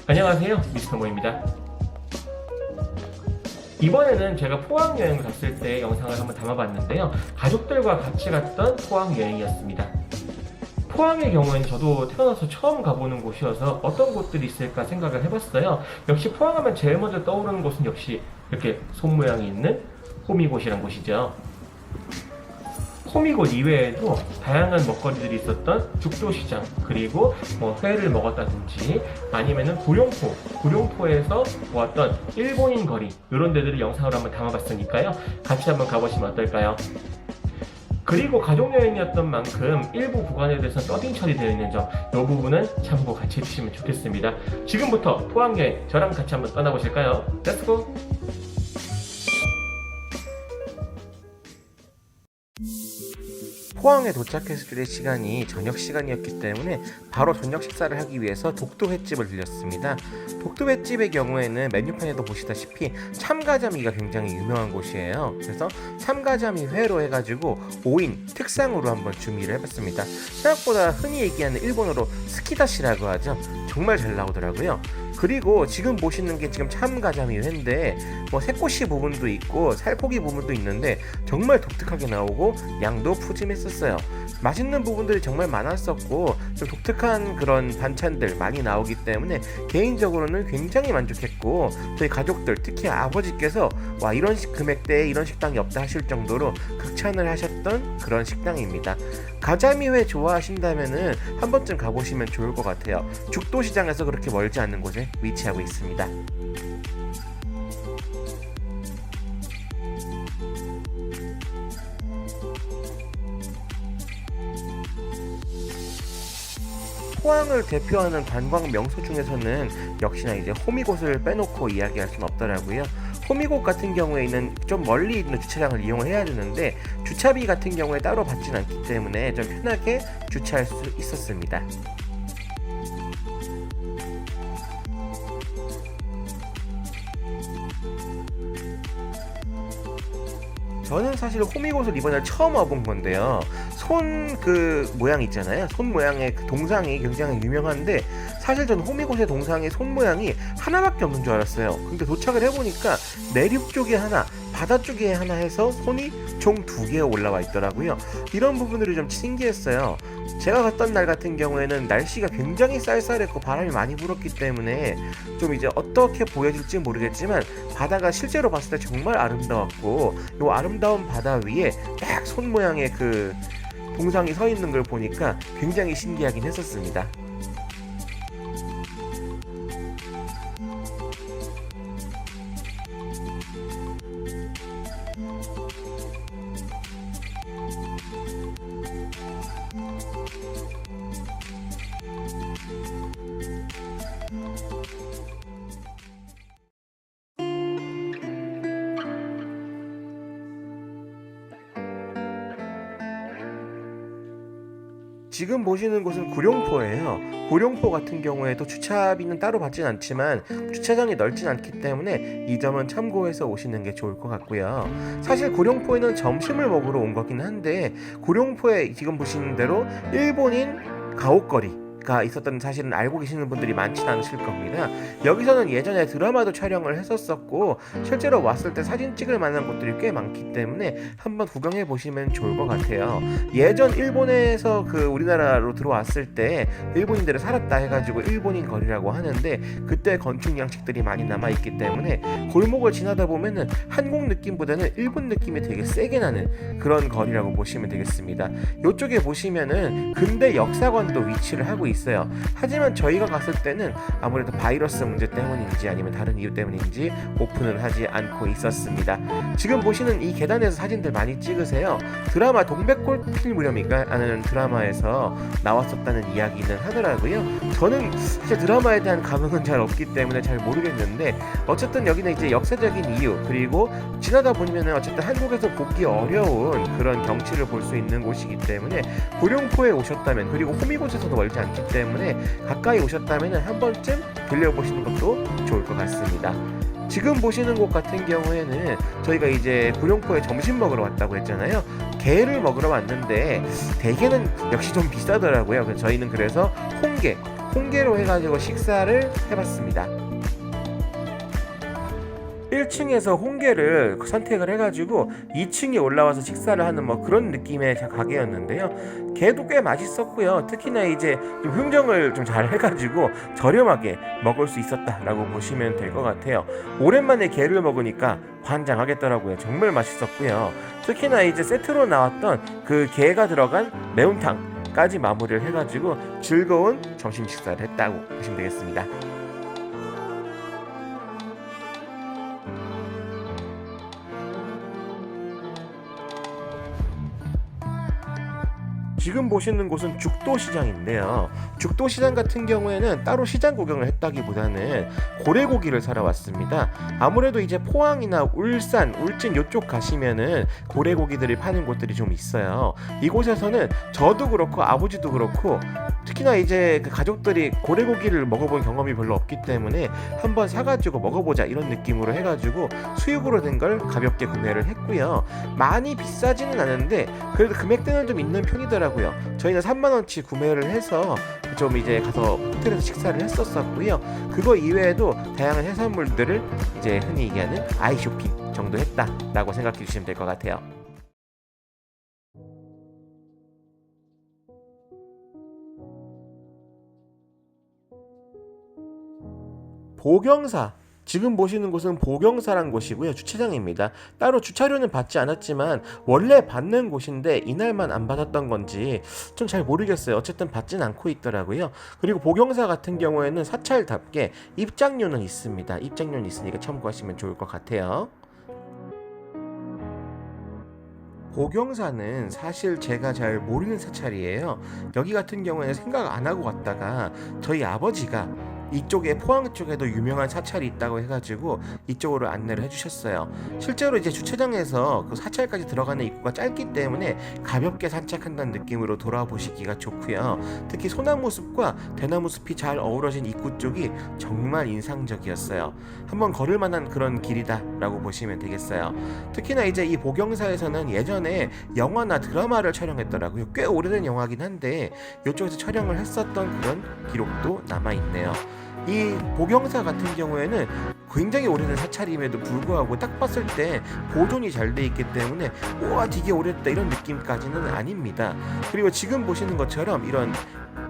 안녕하세요, 미스터 모입니다. 이번에는 제가 포항 여행을 갔을 때 영상을 한번 담아봤는데요. 가족들과 같이 갔던 포항 여행이었습니다. 포항의 경우에는 저도 태어나서 처음 가보는 곳이어서 어떤 곳들이 있을까 생각을 해봤어요. 역시 포항하면 제일 먼저 떠오르는 곳은 역시 이렇게 손 모양이 있는 호미곶이란 곳이죠. 호미곶 이외에도 다양한 먹거리들이 있었던 죽도시장, 그리고 회를 먹었다든지 아니면은 구룡포에서 모았던 일본인 거리, 이런 데들을 영상으로 한번 담아봤으니까요. 같이 한번 가보시면 어떨까요? 그리고 가족여행이었던 만큼 일부 구간에 대해서는 더빙 처리되어 있는 점, 이 부분은 참고 같이 해주시면 좋겠습니다. 지금부터 포항여행 저랑 같이 한번 떠나보실까요? 렛츠고! 포항에 도착했을 때 시간이 저녁 시간이었기 때문에 바로 저녁 식사를 하기 위해서 독도 횟집을 들렸습니다. 독도 횟집의 경우에는 메뉴판에도 보시다시피 참가자미가 굉장히 유명한 곳이에요. 그래서 참가자미 회로 해가지고 5인 특상으로 한번 준비를 해봤습니다. 생각보다 흔히 얘기하는 일본어로 스키다시라고 하죠. 정말 잘 나오더라고요. 그리고 지금 보시는 게 지금 참가자미 회인데 새꼬시 부분도 있고 살코기 부분도 있는데 정말 독특하게 나오고 양도 푸짐했었어요. 맛있는 부분들이 정말 많았었고 좀 독특한 그런 반찬들 많이 나오기 때문에 개인적으로는 굉장히 만족했고, 저희 가족들 특히 아버지께서 와, 이런 금액대에 이런 식당이 없다 하실 정도로 극찬을 하셨던 그런 식당입니다. 가자미회 좋아하신다면은 한 번쯤 가보시면 좋을 것 같아요. 죽도시장에서 그렇게 멀지 않는 곳에 위치하고 있습니다. 포항을 대표하는 관광 명소 중에서는 역시나 이제 호미곶을 빼놓고 이야기할 수는 없더라고요. 호미곶 같은 경우에는 좀 멀리 있는 주차장을 이용을 해야 되는데 주차비 같은 경우에 따로 받지는 않기 때문에 좀 편하게 주차할 수 있었습니다. 저는 사실 호미곶을 이번에 처음 와본 건데요. 손 모양 있잖아요. 손 모양의 그 동상이 굉장히 유명한데 사실 저는 호미곶의 동상의 손 모양이 하나밖에 없는 줄 알았어요. 근데 도착을 해보니까 내륙 쪽에 하나, 바다 쪽에 하나 해서 손이 총 2개 올라와 있더라고요. 이런 부분들이 좀 신기했어요. 제가 갔던 날 같은 경우에는 날씨가 굉장히 쌀쌀했고 바람이 많이 불었기 때문에 좀 이제 어떻게 보여질지 모르겠지만 바다가 실제로 봤을 때 정말 아름다웠고, 이 아름다운 바다 위에 딱 손 모양의 그 동상이 서 있는 걸 보니까 굉장히 신기하긴 했었습니다. 지금 보시는 곳은 구룡포예요. 구룡포 같은 경우에도 주차비는 따로 받진 않지만 주차장이 넓진 않기 때문에 이 점은 참고해서 오시는 게 좋을 것 같고요. 사실 구룡포에는 점심을 먹으러 온 거긴 한데 구룡포에 지금 보시는 대로 일본인 가옥거리 가 있었던 사실은 알고 계시는 분들이 많지는 않으실 겁니다. 여기서는 예전에 드라마도 촬영을 했었었고 실제로 왔을 때 사진 찍을 만한 곳들이 꽤 많기 때문에 한번 구경해 보시면 좋을 것 같아요. 예전 일본에서 우리나라로 들어왔을 때 일본인들이 살았다 해가지고 일본인 거리라고 하는데 그때 건축 양식들이 많이 남아있기 때문에 골목을 지나다 보면은 한국 느낌보다는 일본 느낌이 되게 세게 나는 그런 거리라고 보시면 되겠습니다. 이쪽에 보시면은 근대 역사관도 위치를 하고 있어요. 하지만 저희가 갔을 때는 아무래도 바이러스 문제 때문인지 아니면 다른 이유 때문인지 오픈을 하지 않고 있었습니다. 지금 보시는 이 계단에서 사진들 많이 찍으세요. 드라마 동백꽃 필 무렵인가 하는 드라마에서 나왔었다는 이야기는 하더라고요. 저는 사실 드라마에 대한 감흥은 잘 없기 때문에 잘 모르겠는데 어쨌든 여기는 이제 역사적인 이유, 그리고 지나다 보면은 어쨌든 한국에서 보기 어려운 그런 경치를 볼 수 있는 곳이기 때문에 구룡포에 오셨다면, 그리고 호미곶에서도 멀지 않기 때문에 가까이 오셨다면 한 번쯤 들려보시는 것도 좋을 것 같습니다. 지금 보시는 곳 같은 경우에는 저희가 이제 구룡포에 점심 먹으러 왔다고 했잖아요. 게를 먹으러 왔는데 대게는 역시 좀 비싸더라고요. 저희는 그래서 홍게, 홍게로 해가지고 식사를 해봤습니다. 1층에서 홍게를 선택을 해가지고 2층에 올라와서 식사를 하는 뭐 그런 느낌의 가게였는데요. 게도 꽤 맛있었고요. 특히나 이제 좀 흥정을 좀 잘 해가지고 저렴하게 먹을 수 있었다라고 보시면 될 것 같아요. 오랜만에 게를 먹으니까 환장하겠더라고요. 정말 맛있었고요. 특히나 이제 세트로 나왔던 그 게가 들어간 매운탕까지 마무리를 해가지고 즐거운 점심 식사를 했다고 보시면 되겠습니다. 지금 보시는 곳은 죽도시장인데요. 죽도시장 같은 경우에는 따로 시장 구경을 했다기보다는 고래고기를 사러 왔습니다. 아무래도 이제 포항이나 울산, 울진 이쪽 가시면은 고래고기들이 파는 곳들이 좀 있어요. 이곳에서는 저도 그렇고 아버지도 그렇고 특히나 이제 그 가족들이 고래고기를 먹어본 경험이 별로 없기 때문에 한번 사가지고 먹어보자 이런 느낌으로 해가지고 수육으로 된 걸 가볍게 구매를 했고요. 많이 비싸지는 않은데 그래도 금액대는 좀 있는 편이더라고요. 저희는 3만원치 구매를 해서 좀 이제 가서 호텔에서 식사를 했었고요. 그거 이외에도 다양한 해산물들을 이제 흔히 얘기하는 아이 쇼핑 정도 했다라고 생각해 주시면 될 것 같아요. 보경사, 지금 보시는 곳은 보경사란 곳이고요. 주차장입니다. 따로 주차료는 받지 않았지만 원래 받는 곳인데 이날만 안 받았던 건지 좀 잘 모르겠어요. 어쨌든 받진 않고 있더라고요. 그리고 보경사 같은 경우에는 사찰답게 입장료는 있습니다. 입장료는 있으니까 참고하시면 좋을 것 같아요. 보경사는 사실 제가 잘 모르는 사찰이에요. 여기 같은 경우에는 생각 안 하고 왔다가 저희 아버지가 이쪽에 포항 쪽에도 유명한 사찰이 있다고 해가지고 이쪽으로 안내를 해주셨어요. 실제로 이제 주차장에서 그 사찰까지 들어가는 입구가 짧기 때문에 가볍게 산책한다는 느낌으로 돌아보시기가 좋고요. 특히 소나무 숲과 대나무 숲이 잘 어우러진 입구 쪽이 정말 인상적이었어요. 한번 걸을 만한 그런 길이다라고 보시면 되겠어요. 특히나 이제 이 보경사에서는 예전에 영화나 드라마를 촬영했더라고요. 꽤 오래된 영화긴 한데 이쪽에서 촬영을 했었던 그런 기록도 남아있네요. 이 보경사 같은 경우에는 굉장히 오래된 사찰임에도 불구하고 딱 봤을 때 보존이 잘 돼 있기 때문에 우와 되게 오래됐다 이런 느낌까지는 아닙니다. 그리고 지금 보시는 것처럼 이런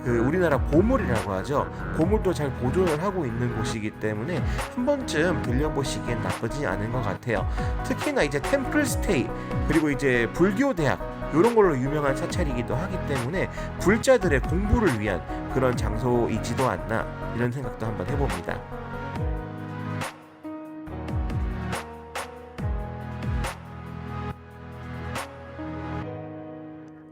그 우리나라 보물이라고 하죠. 보물도 잘 보존을 하고 있는 곳이기 때문에 한 번쯤 들려보시기엔 나쁘지 않은 것 같아요. 특히나 이제 템플스테이 그리고 이제 불교대학 이런 걸로 유명한 사찰이기도 하기 때문에 불자들의 공부를 위한 그런 장소이지도 않나 이런 생각도 한번 해봅니다.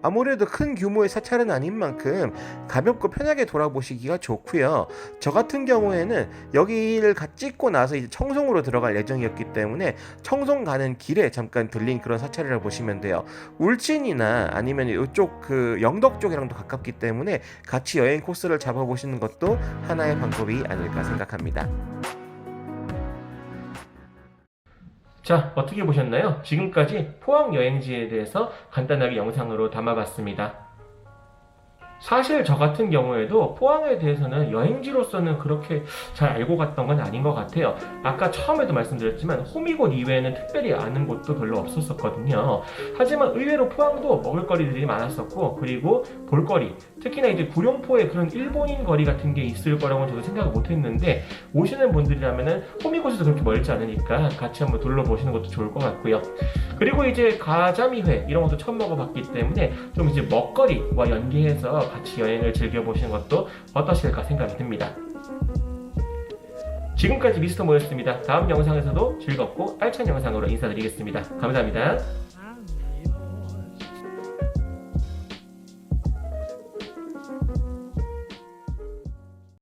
아무래도 큰 규모의 사찰은 아닌 만큼 가볍고 편하게 돌아보시기가 좋고요. 저 같은 경우에는 여기를 찍고 나서 이제 청송으로 들어갈 예정이었기 때문에 청송 가는 길에 잠깐 들린 그런 사찰이라고 보시면 돼요. 울진이나 아니면 이쪽 그 영덕 쪽이랑도 가깝기 때문에 같이 여행 코스를 잡아보시는 것도 하나의 방법이 아닐까 생각합니다. 자, 어떻게 보셨나요? 지금까지 포항 여행지에 대해서 간단하게 영상으로 담아봤습니다. 사실 저 같은 경우에도 포항에 대해서는 여행지로서는 그렇게 잘 알고 갔던 건 아닌 것 같아요. 아까 처음에도 말씀드렸지만 호미곶 이외에는 특별히 아는 곳도 별로 없었거든요. 하지만 의외로 포항도 먹을거리들이 많았었고 그리고 볼거리, 특히나 이제 구룡포에 그런 일본인 거리 같은 게 있을 거라고는 저도 생각을 못했는데 오시는 분들이라면은 호미곶에서 그렇게 멀지 않으니까 같이 한번 둘러보시는 것도 좋을 것 같고요. 그리고 이제 가자미회 이런 것도 처음 먹어봤기 때문에 좀 이제 먹거리와 연계해서 같이 여행을 즐겨보시는 것도 어떠실까 생각이 듭니다. 지금까지 미스터 모였습니다. 다음 영상에서도 즐겁고 알찬 영상으로 인사드리겠습니다. 감사합니다.